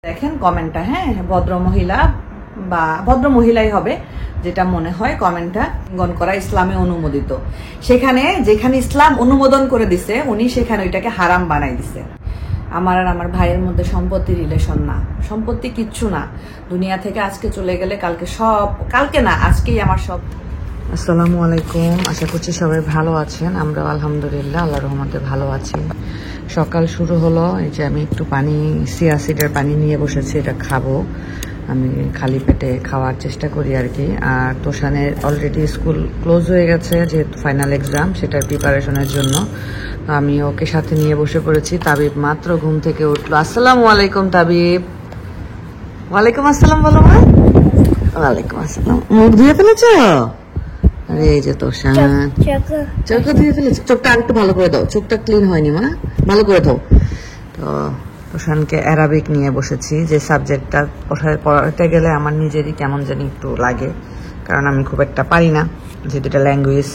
দেখেন কমেন্টটা, হ্যাঁ ভদ্র মহিলা বা ভদ্র মহিলাই হবে যেটা মনে হয় কমেন্টটা গণ করা ইসলামে অনুমোদিত। যেখানে ইসলাম অনুমোদন করে দিছে উনি সেখানে ওইটাকে হারাম বানাই দিছে। আমার আর আমার ভাইয়ের মধ্যে সম্পত্তি রিলেশন না, সম্পত্তি কিচ্ছু না। দুনিয়া থেকে আজকে চলে গেলে কালকে না আজকেই আমার সব। আসসালামু আলাইকুম, আশা করছি সবাই ভালো আছেন। আমরা আলহামদুলিল্লাহ আল্লাহর রহমতে ভালো আছি। সকাল শুরু হলো, এই যে আমি একটু পানি, চিয়া সিডের পানি নিয়ে বসেছি, এটা খাবো। আমি খালি পেটে খাওয়ার চেষ্টা করি আর কি। আর তোষানের অলরেডি স্কুল ক্লোজ হয়ে গেছে, যেহেতু ফাইনাল এক্সাম, সেটার প্রিপারেশনের জন্য আমি ওকে সাথে নিয়ে বসে পড়েছি। তাবিব মাত্র ঘুম থেকে উঠলো। আসসালামু আলাইকুম তাবিব। ওয়ালাইকুম আসসালাম বলো মা। ওয়ালাইকুম আসসালাম। মুখ ধুয়ে ফেলেছো? আরে এই যে তোষান চোখটা ধুয়ে ফেলেছে। চোখটা আরেকটু ভালো করে দাও, চোখটা ক্লিন হয়নি মা, ভালো করে দাও। তো তোষানকে অ্যারাবিক নিয়ে বসেছি, যে সাবজেক্টটা পড়াতে গেলে আমার নিজেরই কেমন জানি একটু লাগে, কারণ আমি খুব একটা পারি না, যেহেতু এটা ল্যাঙ্গুয়েজ।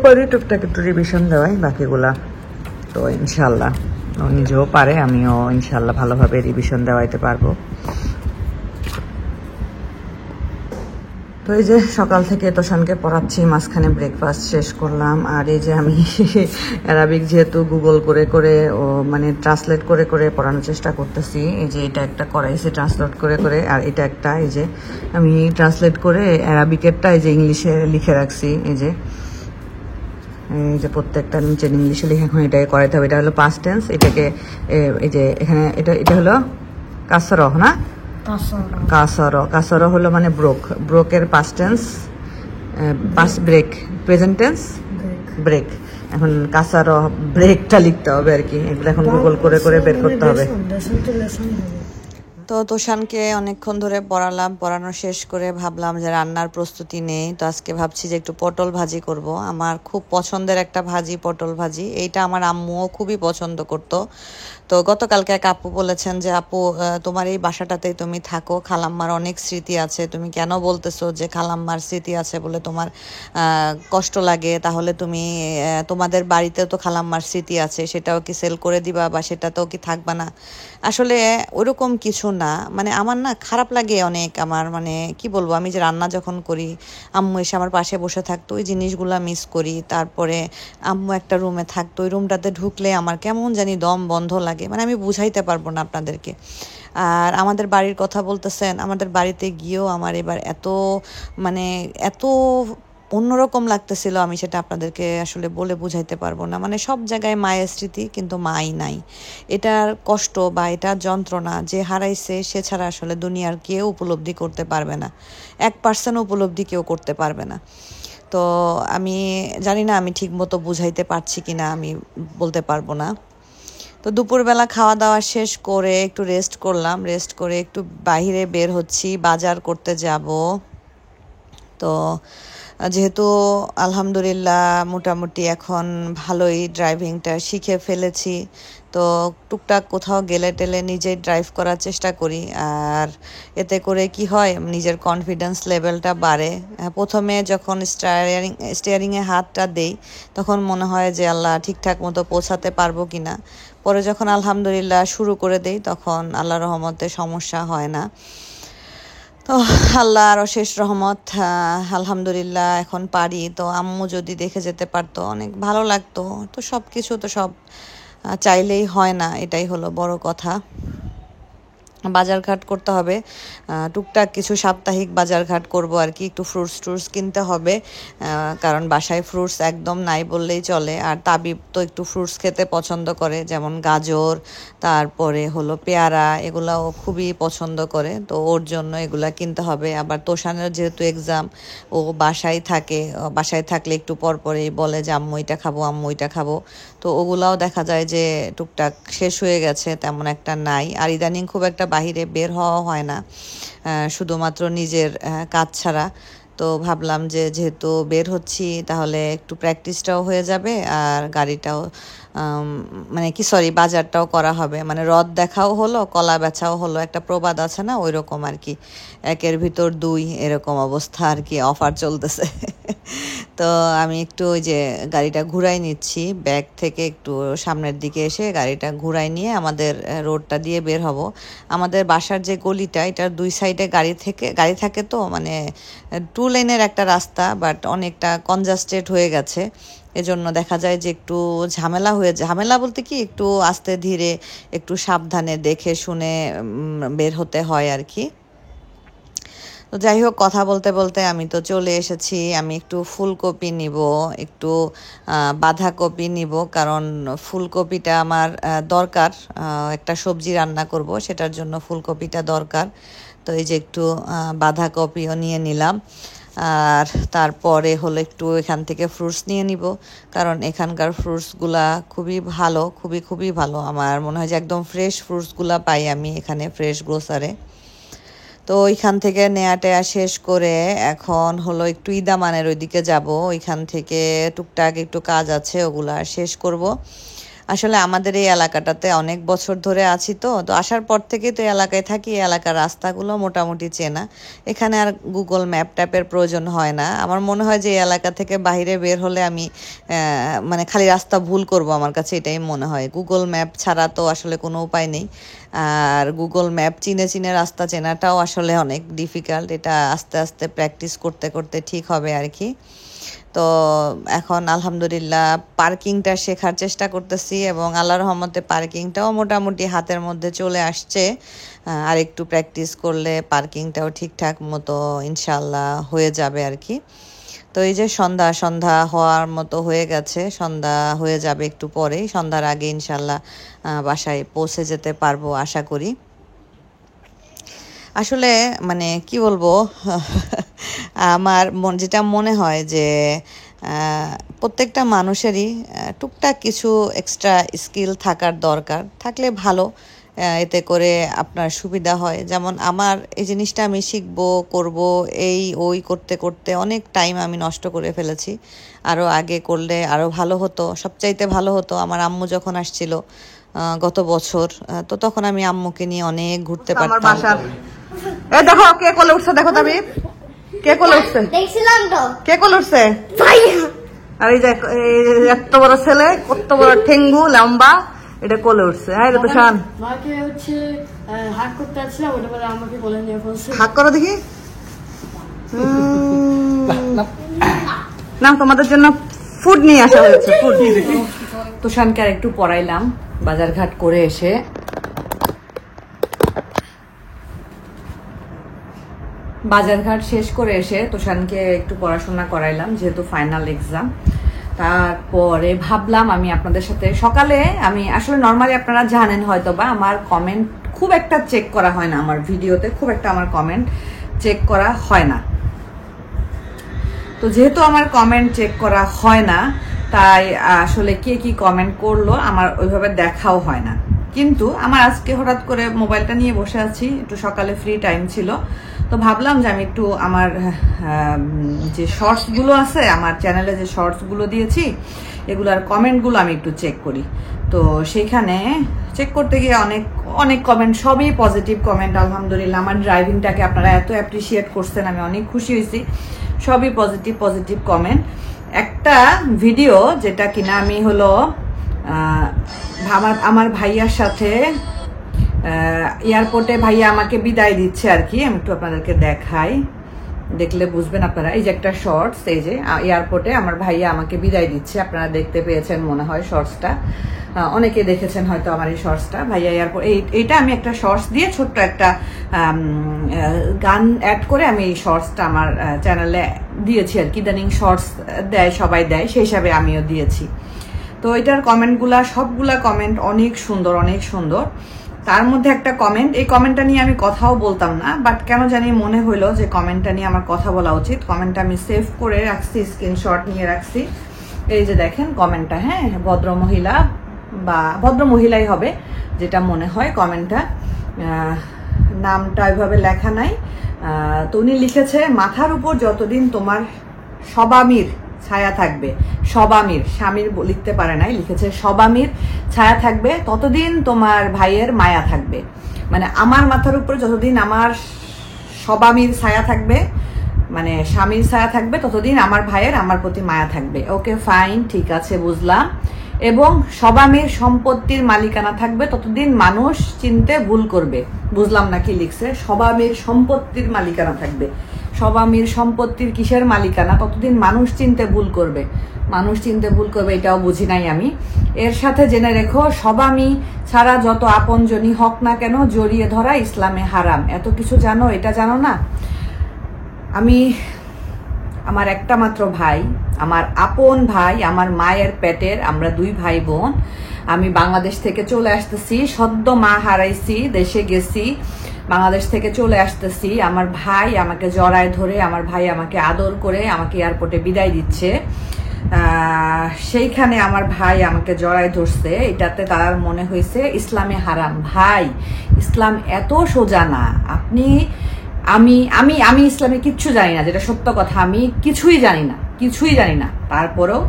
পারি টুকটাক একটু রিভিশন দেওয়াই, বাকিগুলা তো ইনশাল্লাহ ও নিজেও পারে, আমিও ইনশাল্লাহ ভালোভাবে রিভিশন দেওয়াইতে পারবো। তো এই যে সকাল থেকে তোষানকে পড়াচ্ছি, মাঝখানে ব্রেকফাস্ট শেষ করলাম। আর এই যে আমি অ্যারাবিক যেহেতু গুগল করে করে ও মানে ট্রান্সলেট করে করে পড়ানোর চেষ্টা করতেছি। এই যে এটা একটা করাইছে ট্রান্সলেট করে করে, আর এটা একটা এই যে আমি ট্রান্সলেট করে অ্যারাবিকেরটা এই যে ইংলিশে লিখে রাখছি। এই যে প্রত্যেকটা নিচে ইংলিশে লিখে এখন এটাকে করাইতে হবে। এটা হলো পাস্ট টেন্স, এটাকে এই যে এখানে এটা হলো কাসরহ না, কাসর হলো মানে ব্রোকের past tense, past break, present tense break. এখন কাসার ব্রেকটা লিখতে হবে আর কি, এগুলো এখন গুগল করে করে বের করতে হবে। তো তোষানকে অনেকক্ষণ ধরে পড়ানো শেষ করে ভাবলাম যে রান্নার প্রস্তুতি নেই। তো আজকে ভাবছি যে একটু পটল ভাজি করব। আমার খুব পছন্দের একটা ভাজি পটল ভাজি, এইটা আমার আম্মুও খুবই পছন্দ করতো। তো গতকালকে এক আপু বলেছেন যে আপু তোমার এই বাসাটাতেই তুমি থাকো, খালাম্মার অনেক স্মৃতি আছে, তুমি কেন বলতেছো যে খালাম্মার স্মৃতি আছে বলে তোমার কষ্ট লাগে, তাহলে তুমি তোমাদের বাড়িতেও তো খালাম্মার স্মৃতি আছে, সেটাও কি সেল করে দিবা বা সেটাতেও কি থাকবা না? আসলে ওরকম কিছু না, মানে আমার না খারাপ লাগে অনেক। আমার মানে কি বলবো, আমি যে রান্না যখন করি আম্মু এসে আমার পাশে বসে থাকতো, ওই জিনিসগুলো মিস করি। তারপরে আম্মু একটা রুমে থাকতো, ওই রুমটাতে ঢুকলে আমার কেমন জানি দম বন্ধ লাগে, মানে আমি বুঝাইতে পারবো না আপনাদেরকে। আর আমাদের বাড়ির কথা বলতেছেন, আমাদের বাড়িতে গিয়েও আমার এবার মানে এত অন্যরকম লাগতেছিল, আমি সেটা আপনাদেরকে আসলে বলে বুঝাইতে পারবো না। মানে সব জায়গায় মায়ের স্মৃতি, কিন্তু মাই নাই। এটার কষ্ট বা এটার যন্ত্রণা যে হারাইছে সে ছাড়া আসলে দুনিয়ার কেউ উপলব্ধি করতে পারবে না, 1% উপলব্ধি কেউ করতে পারবে না। তো আমি জানি না আমি ঠিক মতো বুঝাইতে পারছি কিনা, আমি বলতে পারবো না। তো দুপুরবেলা খাওয়া দাওয়া শেষ করে একটু রেস্ট করলাম, রেস্ট করে একটু বাইরে বের হচ্ছি, বাজার করতে যাব। তো যেহেতু আলহামদুলিল্লাহ মোটামুটি এখন ভালোই ড্রাইভিংটা শিখে ফেলেছি, তো টুকটাক কোথাও গেলে টেলে নিজেই ড্রাইভ করার চেষ্টা করি। আর এতে করে কি হয়, নিজের কনফিডেন্স লেভেলটা বাড়ে। প্রথমে যখন স্টিয়ারিংয়ে হাতটা দেই তখন মনে হয় যে আল্লাহ ঠিকঠাক মতো পৌঁছাতে পারবো কিনা। পরে যখন আলহামদুলিল্লাহ শুরু করে দেই তখন আল্লাহর রহমতে সমস্যা হয় না। তো আল্লাহর অশেষ রহমত, আলহামদুলিল্লাহ এখন পারি। তো আম্মু যদি দেখে যেতে পারতো অনেক ভালো লাগতো। তো সব কিছু তো সব চাইলেই হয় না, এটাই হলো বড় কথা। বাজারঘাট করতে হবে, টুকটাক কিছু সাপ্তাহিক বাজারঘাট করব আর কি, একটু ফ্রুটস কিনতে হবে, কারণ বাসায় ফ্রুটস একদম নাই বললেই চলে। আর তাবিব তো একটু ফ্রুটস খেতে পছন্দ করে, যেমন গাজর, তারপরে হলো পেয়ারা, এগুলাও খুবই পছন্দ করে। তো ওর জন্য এগুলা কিনতে হবে। আবার তোষানের যেহেতু এক্সাম, ও বাসায় থাকে, বাসায় থাকলে একটু পরপরই বলে যে আম্মু এটা খাবো, আম্মু এটা খাবো। তো ওগুলাও দেখা যায় যে টুকটাক শেষ হয়ে গেছে, তেমন একটা নাই। আর ইদানিং খুব একটা বাহিরে বের হওয়া হয় না, শুধুমাত্র নিজের কাজ ছাড়া। তো ভাবলাম যে যেহেতু বের হচ্ছি তাহলে একটু প্র্যাকটিসটাও হয়ে যাবে আর গাড়িটাও মানে কি সরি বাজারটাও করা হবে, মানে রথ দেখাও হলো কলা বেচাও হলো, একটা প্রবাদ আছে না ওই রকম আর কি, একের ভিতর দুই এরকম অবস্থা আর কি, অফার চলতেছে। তো আমি একটু ওই যে গাড়িটা ঘুরাই নিচ্ছি, ব্যাগ থেকে একটু সামনের দিকে এসে গাড়িটা ঘুরাই নিয়ে আমাদের রোডটা দিয়ে বের হব। আমাদের বাসার যে গলিটা এটার দুই সাইডে গাড়ি থাকে, তো মানে 2 লেনের একটা রাস্তা, বাট অনেকটা কনজাস্টেড হয়ে গেছে। এজন্য দেখা যায় যে একটু ঝামেলা বলতে কি একটু আস্তে ধীরে একটু সাবধানে দেখে শুনে বের হতে হয় আর কি। তো যাই হোক, কথা বলতে বলতে আমি তো চলে এসেছি। আমি একটু ফুলকপি নিব, একটু বাঁধাকপি নিব, কারণ ফুলকপিটা আমার দরকার, একটা সবজি রান্না করব সেটার জন্য ফুলকপিটা দরকার। তো এই যে একটু বাঁধাকপিও নিয়ে নিলাম। আর তারপরে হলো একটু এখান থেকে ফ্রুটস নিয়ে নিব, কারণ এখানকার ফ্রুটসগুলা খুবই ভালো, খুবই ভালো। আমার মনে হয় যে একদম ফ্রেশ ফ্রুটসগুলা পাই আমি এখানে ফ্রেশ গ্রোসারে। তো ওইখান থেকে নেয়া শেষ করে এখন হলো একটু ইদামানের ওইদিকে যাব। ওইখান থেকে টুকটাক একটু কাজ আছে, ওগুলা শেষ করব। আসলে আমাদের এই এলাকাটাতে অনেক বছর ধরে আছি, তো আসার পর থেকেই তো এলাকায় থাকি, এই এলাকার রাস্তাগুলো মোটামুটি চেনা। এখানে আর গুগল ম্যাপ ট্যাপের প্রয়োজন হয় না। আমার মনে হয় যে এই এলাকা থেকে বাইরে বের হলে আমি মানে খালি রাস্তা ভুল করব, আমার কাছে এটাই মনে হয়। গুগল ম্যাপ ছাড়া তো আসলে কোনো উপায় নেই। আর গুগল ম্যাপ চিনে রাস্তা চেনাটাও আসলে অনেক ডিফিকাল্ট, এটা আস্তে আস্তে প্র্যাকটিস করতে করতে ঠিক হবে আর কি। তো এখন আলহামদুলিল্লাহ পার্কিংটা শেখার চেষ্টা করতেছি, এবং আল্লাহর রহমতে পার্কিংটাও মোটামুটি হাতের মধ্যে চলে আসছে। আর একটু প্র্যাকটিস করলে পার্কিংটাও ঠিকঠাক মতো ইনশাল্লাহ হয়ে যাবে আর কি। তো এই যে সন্ধ্যা হওয়ার মতো হয়ে গেছে, সন্ধ্যা হয়ে যাবে একটু পরেই, সন্ধ্যার আগে ইনশাল্লাহ বাসায় পৌঁছে যেতে পারবো আশা করি। আসলে মানে কি বলবো, আমার যেটা মনে হয় যে প্রত্যেকটা মানুষেরই টুকটাক কিছু এক্সট্রা স্কিল থাকার দরকার, থাকলে ভালো। এতে করে আপনার সুবিধা হয়। যেমন আমার এই জিনিসটা আমি শিখবো করব এই ওই করতে করতে অনেক টাইম আমি নষ্ট করে ফেলেছি। আরও আগে করলে আরও ভালো হতো, সবচাইতে ভালো হতো। আমার আম্মু যখন আসছিল গত বছর, তো তখন আমি আম্মুকে নিয়ে অনেক ঘুরতে পারতাম। এই দেখো কে কোলে উঠছে, দেখো তবে কে কোলে উঠছে, দেখছিলাম তো কে কোলে উঠছে। আর এই যে এত বড় ছেলে, কত বড় ঠেঙ্গু লম্বা, এটা কোলে উঠছে। হ্যাঁ রে তুষান, মাকে হচ্ছে হাক করতে আসছিলাম, ওটা পরে আমাকে কোলে নিয়ে ফেলছে। হাক করো দেখি। না, তোমাদের জন্য ফুড নিয়ে আসা হয়েছে, ফুড। তুষানকে আর একটু পড়াইলাম বাজারঘাট করে এসে। বাজারঘাট শেষ করে এসে তুষানকে একটু পড়াশোনা করাইলাম, যেহেতু ফাইনাল এক্সাম। তারপরে ভাবলাম আমি আপনাদের সাথে সকালে, আমি আসলে নর্মালি আপনারা জানেন হয়তো বা আমার কমেন্ট খুব একটা চেক করা হয় না, আমার ভিডিওতে খুব একটা আমার কমেন্ট চেক করা হয় না। তো যেহেতু আমার কমেন্ট চেক করা হয় না, তাই আসলে কে কি কমেন্ট করলো আমার ওইভাবে দেখাও হয় না। কিন্তু আমার আজকে হঠাৎ করে মোবাইলটা নিয়ে বসে আছি, একটু সকালে ফ্রি টাইম ছিল, তো ভাবলাম যে আমি একটু আমার যে শর্টসগুলো আছে, আমার চ্যানেলে যে শর্টসগুলো দিয়েছি এগুলার কমেন্টগুলো আমি একটু চেক করি। তো সেইখানে চেক করতে গিয়ে অনেক কমেন্ট, সবই পজিটিভ কমেন্ট আলহামদুলিল্লাহ। আমার ড্রাইভিংটাকে আপনারা এত অ্যাপ্রিসিয়েট করছেন, আমি অনেক খুশি হয়েছি। সবই পজিটিভ কমেন্ট। একটা ভিডিও যেটা কিনা আমি হলো আমার ভাইয়ার সাথে এয়ারপোর্টে ভাইয়া আমাকে বিদায় দিচ্ছে আর কি, আমি একটু আপনাদেরকে দেখাই, দেখলে বুঝবেন আপনারা। এই যে একটা শর্টস, এই যে এয়ারপোর্টে আমার ভাইয়া আমাকে বিদায় দিচ্ছে, আপনারা দেখতে পেয়েছেন মনে হয় শর্টসটা, অনেকে দেখেছেন হয়তো আমার এই শর্টসটা। ভাইয়া এয়ারপোর্ট, এইটা আমি একটা শর্টস দিয়ে ছোট্ট একটা গান অ্যাড করে আমি এই শর্টসটা আমার চ্যানেলে দিয়েছি আর কি। ইদানিং শর্টস দেয়, সবাই দেয়, সেই হিসাবে আমিও দিয়েছি। তো এটার কমেন্টগুলা, সবগুলা কমেন্ট অনেক সুন্দর। তার মধ্যে একটা কমেন্ট, এই কমেন্টটা নিয়ে আমি কথাও বলতাম না, বাট কেন জানি মনে হইলো যে কমেন্টটা নিয়ে আমার কথা বলা উচিত। কমেন্টটা আমি সেভ করে রাখছি, স্ক্রিনশট নিয়ে রাখছি। এই যে দেখেন কমেন্টটা, হ্যাঁ, ভদ্রমহিলা বা ভদ্রমহিলাই হবে যেটা মনে হয় কমেন্টটা, নামটা ওইভাবে লেখা নাই। তো উনি লিখেছে, মাথার উপর যতদিন তোমার সবামির ছায়া থাকবে, সবামির, স্বামীর লিখতে পারে নাই, লিখেছে সবামির ছায়া থাকবে, ততদিন তোমার ভাইয়ের মায়া থাকবে। মানে আমার মাথার উপরে যতদিন আমার সবামির ছায়া থাকবে, মানে স্বামীর ছায়া থাকবে, ততদিন আমার ভাইয়ের আমার প্রতি মায়া থাকবে। ওকে ফাইন, ঠিক আছে, বুঝলাম। এবং সবামির সম্পত্তির মালিকানা থাকবে, ততদিন মানুষ চিনতে ভুল করবে। বুঝলাম না কি লিখছে, সবামির সম্পত্তির মালিকানা থাকবে। সবামির সম্পত্তির কিসের মালিকানা, ততদিন মানুষ চিনতে ভুল করবে। মানুষ চিনতে ভুল করবে এটাও বুঝি নাই আমি। এর সাথে জেনে রেখো, সবামি ছাড়া যত আপনজনই হক না কেন জড়িয়ে ধরা ইসলামে হারাম। এত কিছু জানো, এটা জানো না? আমার একটা মাত্র ভাই, আমার আপন ভাই, আমার মায়ের পেটের, আমরা 2 ভাই বোন। আমি বাংলাদেশ থেকে চলে আসতেছি, সদ্য মা হারাইছি, দেশে গেছি, বাংলাদেশ থেকে চলে আসতেছি। আমার ভাই আমাকে জড়ায় ধরে, আমার ভাই আমাকে আদর করে আমাকে এয়ারপোর্টে বিদায় দিচ্ছে। সেইখানে আমার ভাই আমাকে জড়ায় ধরছে, এটাতে তার মনে হয়েছে ইসলামে হারাম। ভাই, ইসলাম এত সোজা না। আমি ইসলামে কিচ্ছু জানি না, যেটা সত্য কথা। আমি কিছুই জানি না। তারপরেও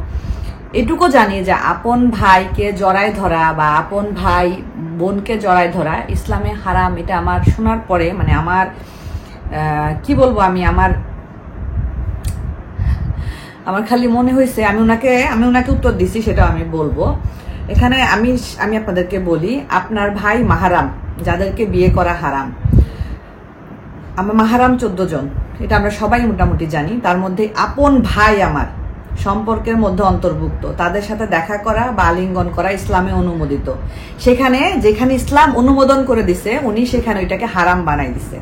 এটুকু জানি যে আপন ভাইকে জড়ায় ধরা বা আপন ভাই বোনকে জড়ায় ধরা ইসলামে হারাম। এটা আমার শোনার পরে মানে আমার কি বলবো, আমার খালি মনে হয়েছে, আমি ওনাকে উত্তর দিছি, সেটা আমি বলবো। এখানে আমি আপনাদেরকে বলি, আপনার ভাই মাহারাম, যাদেরকে বিয়ে করা হারাম। আমার মাহারাম 14 জন, এটা আমরা সবাই মোটামুটি জানি। তার মধ্যে আপন ভাই আমার সম্পর্কের মধ্যে অন্তর্ভুক্ত। তাদের সাথে দেখা করা বা আলিঙ্গন করা ইসলামে অনুমোদিত। যেখানে ইসলাম অনুমোদন করে দিছে, উনি সেখানে ওইটাকে হারাম বানাই দিছে।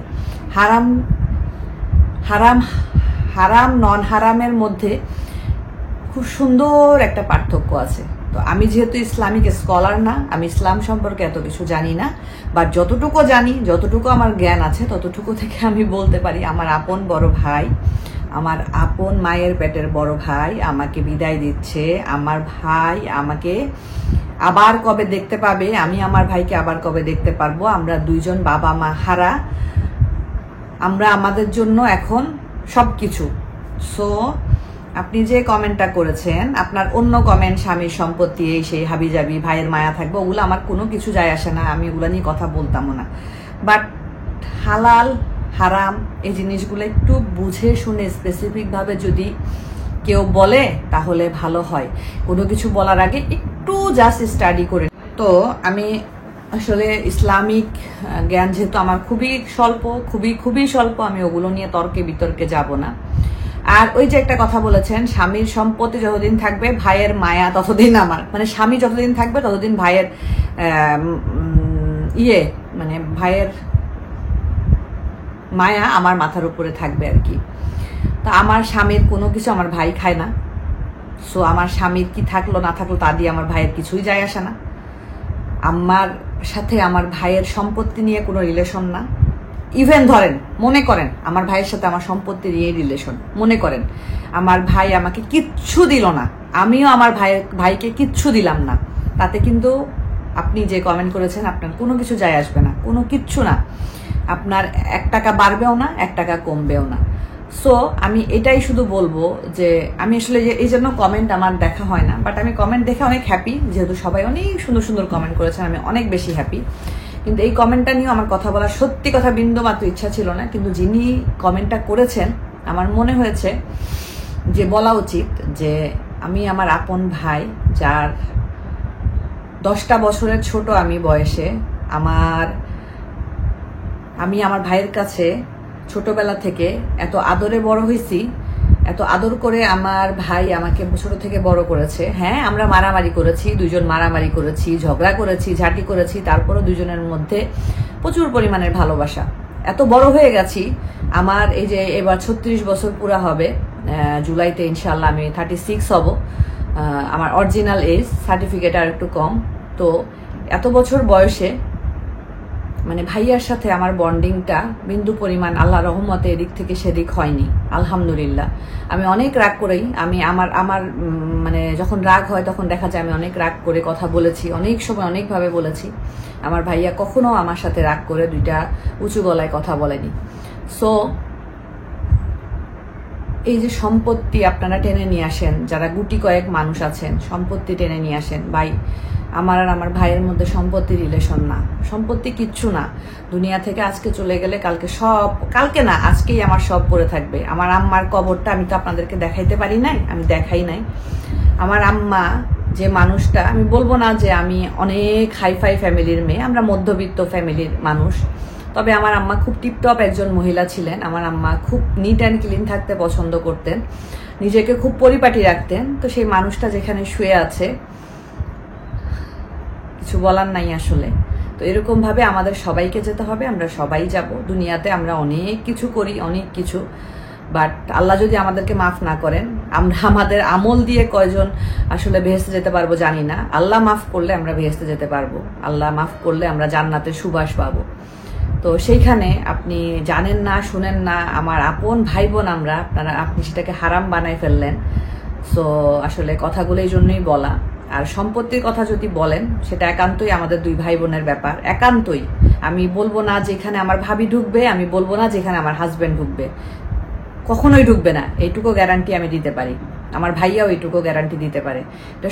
হারাম নন হারামের মধ্যে খুব সুন্দর একটা পার্থক্য আছে। তো আমি যেহেতু ইসলামিক স্কলার না, আমি ইসলাম সম্পর্কে এত কিছু জানি না, বা যতটুকু জানি, যতটুকু আমার জ্ঞান আছে, ততটুকু থেকে আমি বলতে পারি, আমার আপন বড় ভাই, আমার আপন মায়ের পেটের বড় ভাই আমাকে বিদায় দিচ্ছে। আমার ভাই আমাকে আবার কবে দেখতে পাবে, আমি আমার ভাইকে আবার কবে দেখতে পারবো। আমরা 2 জন বাবা মা হারা, আমরা আমাদের জন্য এখন সবকিছু। সো আপনি যে কমেন্টটা করেছেন, আপনার অন্য কমেন্ট, স্বামীর সম্পত্তি, এই সেই হাবিজাবি, ভাইয়ের মায়া থাকবে, ওগুলো আমার কোনো কিছু যায় আসে না, আমি ওগুলো নিয়ে কথা বলতামও না। বাট হালাল হারাম এই জিনিসগুলো একটু বুঝে শুনে স্পেসিফিকভাবে যদি কেউ বলে তাহলে ভালো হয়। কোনো কিছু বলার আগে একটু জাস্ট স্টাডি করে। তো আমি আসলে ইসলামিক জ্ঞান যেহেতু আমার খুবই স্বল্প, আমি ওগুলো নিয়ে তর্কে বিতর্কে যাব না। আর ওই যে একটা কথা বলেছেন, স্বামীর সম্পত্তি যতদিন থাকবে ভাইয়ের মায়া ততদিন আমার, মানে স্বামী যতদিন থাকবে ততদিন ভাইয়ের মানে ভাইয়ের মায়া আমার মাথার উপরে থাকবে আর কি। তা আমার স্বামীর কোনো কিছু আমার ভাই খায় না। সো আমার স্বামীর কি থাকলো না থাকলো তা দিয়ে আমার ভাইয়ের কিছুই যায় আসে না। আমার সাথে আমার ভাইয়ের সম্পত্তি নিয়ে কোনো রিলেশন না। ইভেন ধরেন, মনে করেন আমার ভাইয়ের সাথে আমার সম্পত্তি নিয়ে রিলেশন, মনে করেন আমার ভাই আমাকে কিচ্ছু দিল না, আমিও আমার ভাইকে কিচ্ছু দিলাম না, তাতে কিন্তু আপনি যে কমেন্ট করেছেন আপনার কোনো কিছু যায় আসবে না, কোনো কিচ্ছু না। আপনার 1 টাকা বাড়বেও না, 1 টাকা কমবেও না। সো আমি এটাই শুধু বলবো যে আমি আসলে যে এই জন্য কমেন্ট আমার দেখা হয় না, বাট আমি কমেন্ট দেখে অনেক হ্যাপি, যেহেতু সবাই অনেক সুন্দর সুন্দর কমেন্ট করেছেন, আমি অনেক বেশি হ্যাপি। কিন্তু এই কমেন্টটা নিয়েও আমার কথা বলার সত্যি কথা বিন্দু মাত্র ইচ্ছা ছিল না, কিন্তু যিনি কমেন্টটা করেছেন আমার মনে হয়েছে যে বলা উচিত যে আমি আমার আপন ভাই, যার 10টা বছরের ছোট আমি বয়সে, আমি আমার ভাইয়ের কাছে ছোটবেলা থেকে এত আদরে বড় হয়েছি, এত আদর করে আমার ভাই আমাকে ছোট থেকে বড় করেছে। হ্যাঁ, আমরা মারামারি করেছি, 2 জন মারামারি করেছি, ঝগড়া করেছি, ঝাঁটি করেছি, তারপরও 2 জনের মধ্যে প্রচুর পরিমাণের ভালোবাসা। এত বড় হয়ে গেছি, আমার এই যে এবার 36 বছর পুরা হবে জুলাইতে, ইনশাল্লাহ আমি 36 হব। আমার অরিজিনাল এজ, সার্টিফিকেট আর একটু কম। তো এত বছর বয়সে মানে ভাইয়ার সাথে আমার বন্ডিংটা বিন্দু পরিমাণ আল্লাহ রহমতে এদিক থেকে সেদিক হয়নি, আলহামদুলিল্লাহ। আমি অনেক রাগ করেই, আমি আমার মানে যখন রাগ হয় তখন দেখা যায় আমি অনেক রাগ করে কথা বলেছি, অনেক সময় অনেকভাবে বলেছি। আমার ভাইয়া কখনো আমার সাথে রাগ করে 2টা উঁচু গলায় কথা বলেনি। সো এই যে সম্পত্তি আপনারা টেনে নিয়ে আসেন, যারা গুটি কয়েক মানুষ আছেন সম্পত্তি টেনে নিয়ে আসেন, ভাই আমার আর আমার ভাইয়ের মধ্যে সম্পত্তি রিলেশন না, সম্পত্তি কিচ্ছু না। দুনিয়া থেকে আজকে চলে গেলে কালকে না আজকেই আমার সব পড়ে থাকবে। আমার আম্মার কবরটা আমি তো আপনাদেরকে দেখাইতে পারি নাই, আমি দেখাই নাই। আমার আম্মা যে মানুষটা, আমি বলবো না যে আমি অনেক হাইফাই ফ্যামিলির মেয়ে, আমরা মধ্যবিত্ত ফ্যামিলির মানুষ, তবে আমার আম্মা খুব টিপটপ একজন মহিলা ছিলেন। আমার আম্মা খুব নিট অ্যান্ড ক্লিন থাকতে পছন্দ করতেন, নিজেকে খুব পরিপাটি রাখতেন। তো সেই মানুষটা যেখানে শুয়ে আছে কিছু বলার নাই আসলে। তো এরকম ভাবে আমাদের সবাইকে যেতে হবে, আমরা সবাই যাব দুনিয়াতে। আমরা অনেক কিছু করি, অনেক কিছু, বাট আল্লাহ যদি আমাদেরকে মাফ না করেন, আমরা আমাদের আমল দিয়ে কয়জন আসলে বেহেস্তে যেতে পারবো জানি না। আল্লাহ মাফ করলে আমরা বেহেস্তে যেতে পারবো, আল্লাহ মাফ করলে আমরা জান্নাতের সুবাস পাবো। তো সেইখানে আপনি জানেন না, শুনেন না, আমার আপন ভাই বোন আমরা, আপনি সেটাকে হারাম বানাই ফেললেন। সো আসলে কথাগুলো এই জন্যই বলা। আর সম্পত্তির কথা যদি বলেন, সেটা একান্তই আমাদের দুই ভাই বোনের ব্যাপার, একান্তই। আমি বলবো না যেখানে আমার ভাবি ঢুকবে, আমি বলবো না যেখানে আমার হাজবেন্ড ঢুকবে, কখনোই ঢুকবে না, এইটুকু গ্যারান্টি আমি দিতে পারি। আমার ভাইয়াও এইটুকু গ্যারান্টি দিতে পারে। এটা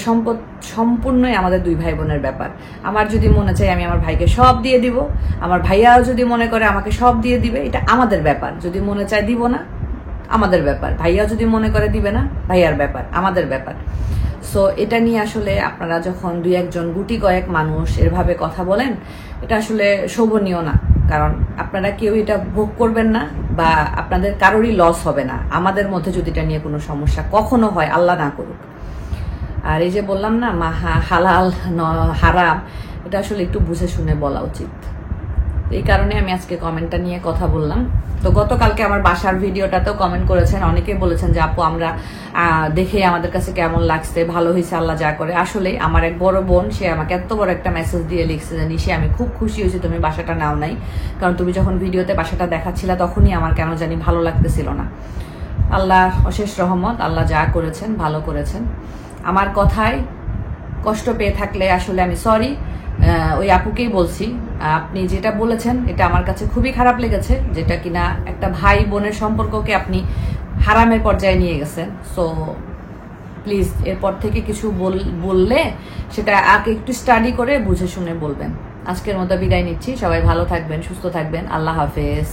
সম্পূর্ণই আমাদের দুই ভাই বোনের ব্যাপার। আমার যদি মনে চায় আমি আমার ভাইকে সব দিয়ে দিব, আমার ভাইয়াও যদি মনে করে আমাকে সব দিয়ে দিবে, এটা আমাদের ব্যাপার। যদি মনে চায় দিব না, আমাদের ব্যাপার। ভাইয়াও যদি মনে করে দিবে না, ভাইয়ার ব্যাপার, আমাদের ব্যাপার। সো এটা নিয়ে আসলে আপনারা যখন দুই একজন গুটি কয়েক মানুষ এভাবে কথা বলেন, এটা আসলে শোভনীয় না। কারণ আপনারা কেউ এটা ভোগ করবেন না, বা আপনাদের কারোরই লস হবে না। আমাদের মধ্যে যদি এটা নিয়ে কোনো সমস্যা কখনো হয়, আল্লাহ না করুক। আর এই যে বললাম না হালাল হারাম, এটা আসলে একটু বুঝে শুনে বলা উচিত। এই কারণে আমি আজকে কমেন্টটা নিয়ে কথা বললাম। তো গতকালকে আমার বাসার ভিডিওটাতেও কমেন্ট করেছেন, অনেকে বলেছেন যে আপু আমরা দেখে আমাদের কাছে কেমন লাগছে, ভালো হয়েছে আল্লাহ যা করে। আসলে আমার এক বড় বোন, সে আমাকে এত বড় একটা মেসেজ দিয়ে লিখছে যে নিশি আমি খুব খুশি হয়েছি তুমি বাসাটা নাও নাই, কারণ তুমি যখন ভিডিওতে বাসাটা দেখাচ্ছিলা তখনই আমার কেন জানি ভালো লাগতেছিল না। আল্লাহর অশেষ রহমত, আল্লাহ যা করেছেন ভালো করেছেন। আমার কথায় কষ্ট পেয়ে থাকলে আসলে আমি সরি। ওই আপুকেই বলছি, আপনি যেটা বলেছেন এটা আমার কাছে খুবই খারাপ লেগেছে, যেটা কিনা একটা ভাই বোনের সম্পর্ককে আপনি হারামের পর্যায়ে নিয়ে গেছেন। সো প্লিজ এরপর থেকে কিছু বললে সেটা আগে একটু স্টাডি করে বুঝে শুনে বলবেন। আজকের মতো বিদায় নিচ্ছি, সবাই ভালো থাকবেন, সুস্থ থাকবেন, আল্লাহ হাফেজ।